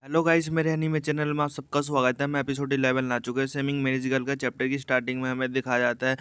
Hello guys, मेरे anime channel में आप सबका स्वागत है। मैं एपिसोड 11 ला चुका है। सेमिंग म्यूजिकल का चैप्टर की स्टार्टिंग में हमें दिखाया जाता है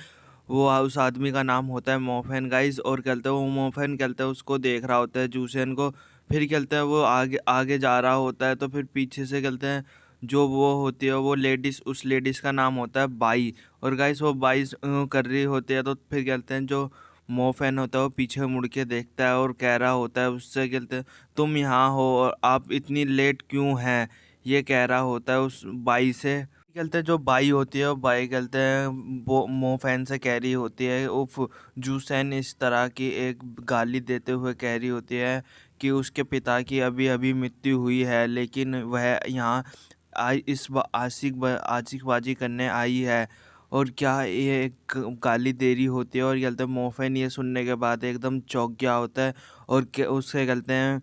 वो उस आदमी का नाम होता है मोफेन गाइस। और कहते हैं वो मोफेन कहते हैं उसको देख रहा होता है जूसेन को। फिर कहते हैं वो आगे आगे जा रहा होता है तो फिर पीछे से कहते हैं जो वो होती है वो लेडीज, उस लेडीज का नाम होता है बाई। और गाइस वो बाई कर रही होती है तो फिर कहते हैं जो मोफेन होता है वो पीछे मुड़ के देखता है और कह रहा होता है उससे, कहते हैं तुम यहाँ हो और आप इतनी लेट क्यों हैं, ये कह रहा होता है उस बाई से। कहते हैं जो बाई होती है वो बाई कहते हैं वो मोफैन से कह रही होती है उफ। जूसैन इस तरह की एक गाली देते हुए कह रही होती है कि उसके पिता की अभी अभी मृत्यु हुई है, लेकिन वह यहाँ आशिकबाजी करने आई है। और क्या ये एक गाली दे रही होती है। और कहते हैं मोफैन ये सुनने के बाद एकदम चौंक गया होता है और उससे कहते हैं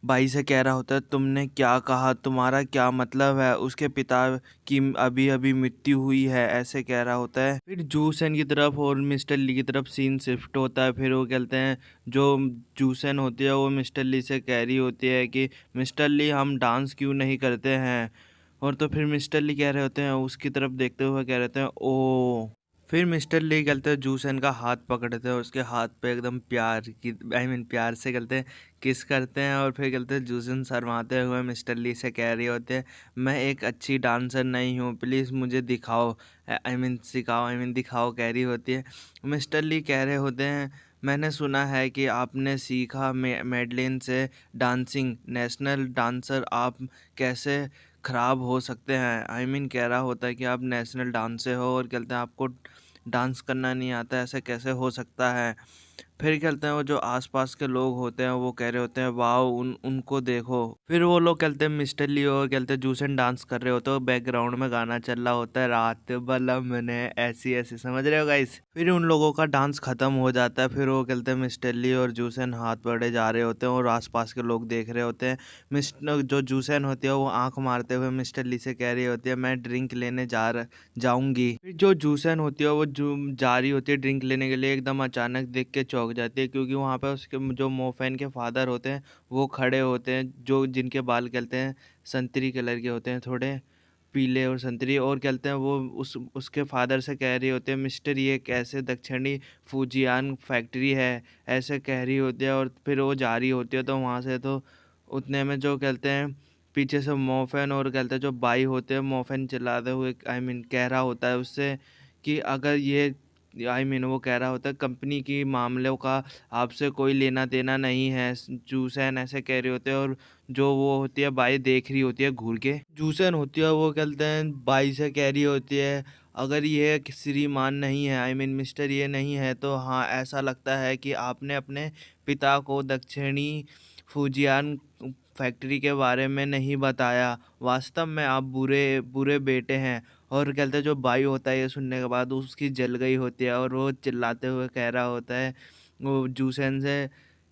भाई से कह रहा होता है तुमने क्या कहा, तुम्हारा क्या मतलब है, उसके पिता की अभी अभी मृत्यु हुई है, ऐसे कह रहा होता है। फिर जूसन की तरफ और मिस्टर ली की तरफ सीन शिफ्ट होता है। फिर वो कहते हैं जो जूसन होती है वो मिस्टर ली से कह रही होती है कि मिस्टर ली हम डांस क्यों नहीं करते हैं। और तो फिर मिस्टर ली कह रहे होते हैं उसकी तरफ देखते हुए कह रहे हैं ओ। फिर मिस्टर ली कहते हैं जूसन का हाथ पकड़ते हैं, उसके हाथ पे एकदम प्यार की प्यार से कहते हैं किस करते हैं। और फिर कहते हैं जूसन शर्माते हुए मिस्टर ली से कह रही होते हैं मैं एक अच्छी डांसर नहीं हूँ, प्लीज़ मुझे दिखाओ, सिखाओ, दिखाओ, कह रही होती है। मिस्टर ली कह रहे होते हैं मैंने सुना है कि आपने सीखा मेडलिन से डांसिंग, नेशनल डांसर आप कैसे खराब हो सकते हैं। कह रहा होता है कि आप नेशनल डांसर हो और कहते हैं आपको डांस करना नहीं आता, ऐसे कैसे हो सकता है। फिर कहते हैं वो जो आसपास के लोग होते हैं वो कह रहे होते हैं वाह उनको देखो। फिर वो लोग कहते हैं मिस्टर ली और कहते हैं जूसन डांस कर रहे होते हैं, बैकग्राउंड में गाना चल रहा होता है रात बलम ने ऐसी ऐसी, समझ रहे हो गाइस। फिर उन लोगों का डांस खत्म हो जाता है। फिर वो कहते हैं मिस्टर ली और जूसन हाथ पकड़े जा रहे होते हैं और आसपास के लोग देख रहे होते हैं। मिस्टर जो जूसन होती है वो आंख मारते हुए मिस्टर ली से कह रही होती है मैं ड्रिंक लेने जाऊंगी। फिर जो जूसन होती है वो जा रही होती है ड्रिंक लेने के लिए, एकदम अचानक देख के चौंक जाती है क्योंकि वहाँ पे उसके जो मोफैन के फादर होते हैं वो खड़े होते हैं, जो जिनके बाल कहते हैं संतरी कलर के होते हैं, थोड़े पीले और संतरी। और कहते हैं वो उसके फादर से कह रही होती है मिस्टर ये कैसे दक्षिणी फूजियान फैक्ट्री है, ऐसे कह रही होती है। और फिर वो जा रही होती है तो वहाँ से तो उतने में जो कहते हैं पीछे से मोफेन और कहते हैं जो बाई होते हैं मोफेन चिल्लाते हुए कह रहा होता है उससे कि अगर ये वो कह रहा होता है कंपनी की मामलों का आपसे कोई लेना देना नहीं है, जूसन ऐसे कह रहे होते हैं। और जो वो होती है बाई देख रही होती है घूर के, जूसन होती है वो कहते हैं बाई से कह रही होती है अगर ये श्रीमान नहीं है, मिस्टर ये नहीं है, तो हाँ ऐसा लगता है कि आपने अपने पिता को दक्षिणी फूजियान फैक्ट्री के बारे में नहीं बताया, वास्तव में आप बुरे बुरे बेटे हैं। और कहते हैं जो बाई होता है ये सुनने के बाद उसकी जल गई होती है और वो चिल्लाते हुए कह रहा होता है वो जूसन से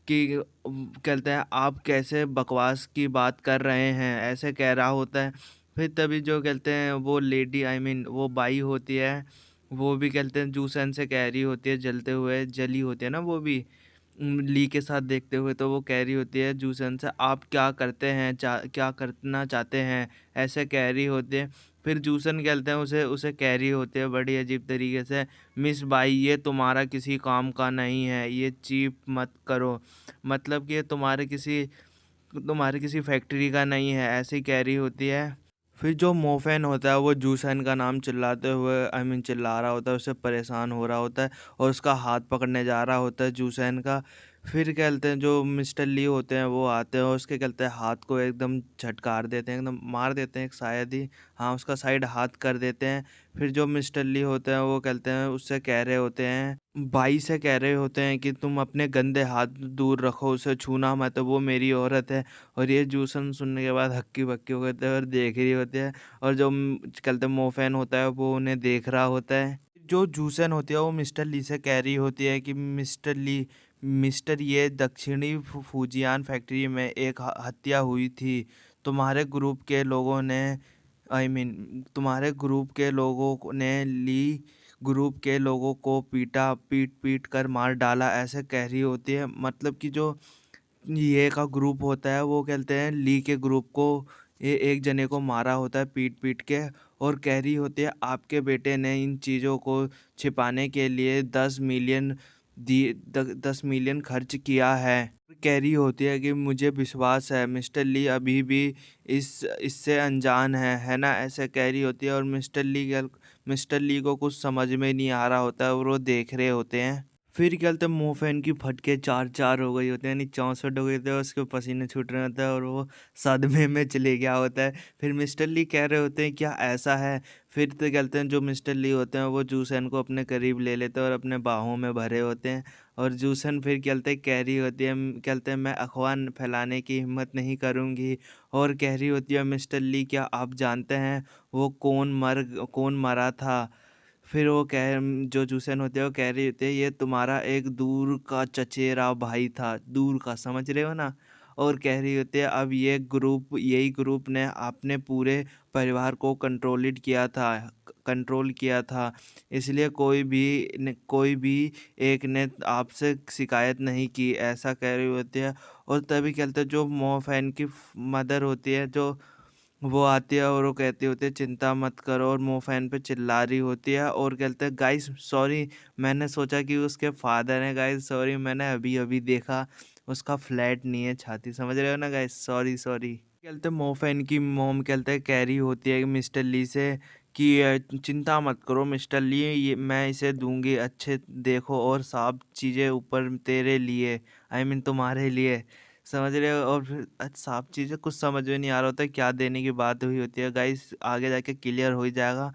कि कहते हैं आप कैसे बकवास की बात कर रहे हैं, ऐसे कह रहा होता है। फिर तभी जो कहते हैं वो लेडी वो बाई होती है वो भी कहते हैं जूसन से कह रही होती है जलते हुए, जली होती है ना वो भी ली के साथ देखते हुए, तो वो कह रही होती है जूसन से आप क्या करते हैं, क्या करना चाहते हैं, ऐसे कह रही होती है। फिर जूसन कहते हैं उसे उसे कह रही होती है बड़ी अजीब तरीके से मिस बाई ये तुम्हारा किसी काम का नहीं है, ये चीप मत करो, मतलब कि ये तुम्हारे किसी फैक्ट्री का नहीं है, ऐसे ही कह रही होती है। फिर जो मोफेन होता है वो जूसन का नाम चिल्लाते हुए चिल्ला रहा होता है, उससे परेशान हो रहा होता है और उसका हाथ पकड़ने जा रहा होता है जूसन का। फिर कहते हैं जो मिस्टर ली होते हैं वो आते हैं और उसके कहते हैं हाथ को एकदम झटकार देते हैं, एकदम मार देते हैं शायद ही, हाँ उसका साइड हाथ कर देते हैं। फिर जो मिस्टर ली होते हैं वो कहते हैं उससे कह रहे होते हैं बाई से कह रहे होते हैं कि तुम अपने गंदे हाथ दूर रखो, उसे छूना मत, वो मेरी औरत है। और ये जूसन सुनने के बाद हक्की बक्की होते हैं और देख रही होती है। और जो कहते हैं मोफैन होता है वो उन्हें देख रहा होता है। जो जूसन होती है वो मिस्टर ली से कह रही होती है कि मिस्टर ली, मिस्टर ये दक्षिणी फूजियान फैक्ट्री में एक हत्या हुई थी, तुम्हारे ग्रुप के लोगों ने तुम्हारे ग्रुप के लोगों ने ली ग्रुप के लोगों को पीट पीट कर मार डाला, ऐसे कह रही होती है। मतलब कि जो ये का ग्रुप होता है वो कहते हैं ली के ग्रुप को ये एक जने को मारा होता है पीट-पीट के, और कह रही होती है आपके बेटे ने इन चीज़ों को छिपाने के लिए 10 मिलियन दी द 10 मिलियन खर्च किया है। कह रही होती है कि मुझे विश्वास है मिस्टर ली अभी भी इससे अनजान है ना? ऐसे कह रही होती है, और मिस्टर ली को कुछ समझ में नहीं आ रहा होता है और वो देख रहे होते हैं। फिर क्या बोलते हैं मोफेन की फटके 4-4 हो गई होती है, यानी 64 हो गए थे, उसके पसीने छूट रहे होते हैं और वो सदमे में चले गया होता है। फिर मिस्टर ली कह रहे होते हैं क्या ऐसा है? फिर तो कहते हैं जो मिस्टर ली होते हैं वो जूसन को अपने करीब ले लेते हैं और अपने बाहों में भरे होते हैं। और जूसन फिर क्या बोलते हैं कह रही होती है कहते हैं मैं अफ़वाह फैलाने की हिम्मत नहीं करूँगी। और कह रही होती है मिस्टर ली क्या आप जानते हैं वो कौन मरा था? फिर वो जो जूसन होते हैं वो कह रहे होते हैं ये तुम्हारा एक दूर का चचेरा भाई था, दूर का, समझ रहे हो ना? और कह रही होती है अब यही ग्रुप ने अपने पूरे परिवार को कंट्रोल किया था, इसलिए कोई भी एक ने आपसे शिकायत नहीं की, ऐसा कह रही होती है। और तभी क्या बोलते हैं जो मोफैन की मदर होती है, जो वो आती है और वो कहती होती है चिंता मत करो, और मोफैन पे चिल्ला रही होती है और कहते हैं गाइस सॉरी, मैंने सोचा कि उसके फादर हैं, गाइस सॉरी, मैंने अभी अभी देखा उसका फ्लैट नहीं है छाती, समझ रहे हो ना गाइस, सॉरी सॉरी। कहते हैं मोफैन की मोम कहते हैं कह रही होती है मिस्टर ली से कि चिंता मत करो मिस्टर ली, ये मैं इसे दूंगी, अच्छे देखो और सब चीज़ें ऊपर तेरे लिए, आई मीन तुम्हारे लिए, समझ रहे हो? और फिर साफ चीज़ें कुछ समझ में नहीं आ रहा होता है क्या देने की बात हुई होती है, गाइस आगे जाके क्लियर हो ही जाएगा।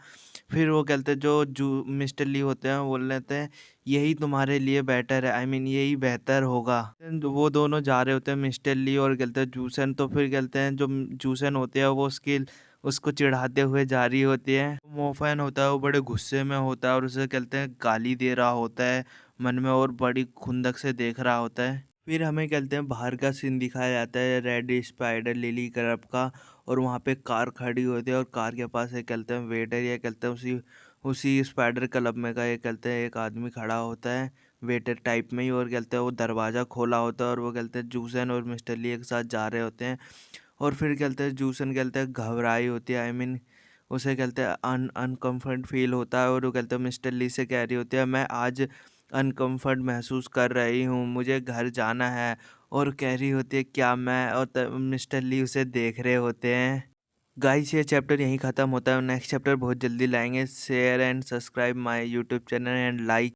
फिर वो कहते हैं जो मिस्टर ली होते हैं वो बोल लेते हैं यही तुम्हारे लिए बेटर है, आई मीन यही बेहतर होगा। वो दोनों जा रहे होते हैं मिस्टर ली और कहते हैं जूसन, तो फिर कहते हैं जो जूसन होते हैं वो उसको चिढ़ाते हुए जा रही होती है। मोफैन होता है वो बड़े गुस्से में होता है और उसे कहते हैं गाली दे रहा होता है मन में, और बड़ी खुंदक से देख रहा होता है। फिर हमें कहते हैं बाहर का सीन दिखाया जाता है रेड स्पाइडर लिली क्लब का, और वहाँ पे कार खड़ी होती है और कार के पास एक कहते हैं वेटर, या कहते हैं उसी उसी स्पाइडर क्लब में का ये कहते हैं एक आदमी खड़ा होता है वेटर टाइप में ही, और कहते हैं वो दरवाज़ा खोला होता है और वो कहते हैं जूसन और मिस्टर ली एक साथ जा रहे होते हैं। और फिर कहते हैं जूसन कहते हैं घबराई होती है, आई मीन उसे कहते हैं अनकम्फर्ट फील होता है, और वो कहते हैं मिस्टर ली से कह रही होती है मैं आज अनकम्फर्ट महसूस कर रही हूँ, मुझे घर जाना है। और कह रही होती है क्या मैं, और मिस्टर ली उसे देख रहे होते हैं। गाइस ये चैप्टर यहीं ख़त्म होता है, नेक्स्ट चैप्टर बहुत जल्दी लाएंगे। Share and subscribe my YouTube channel and like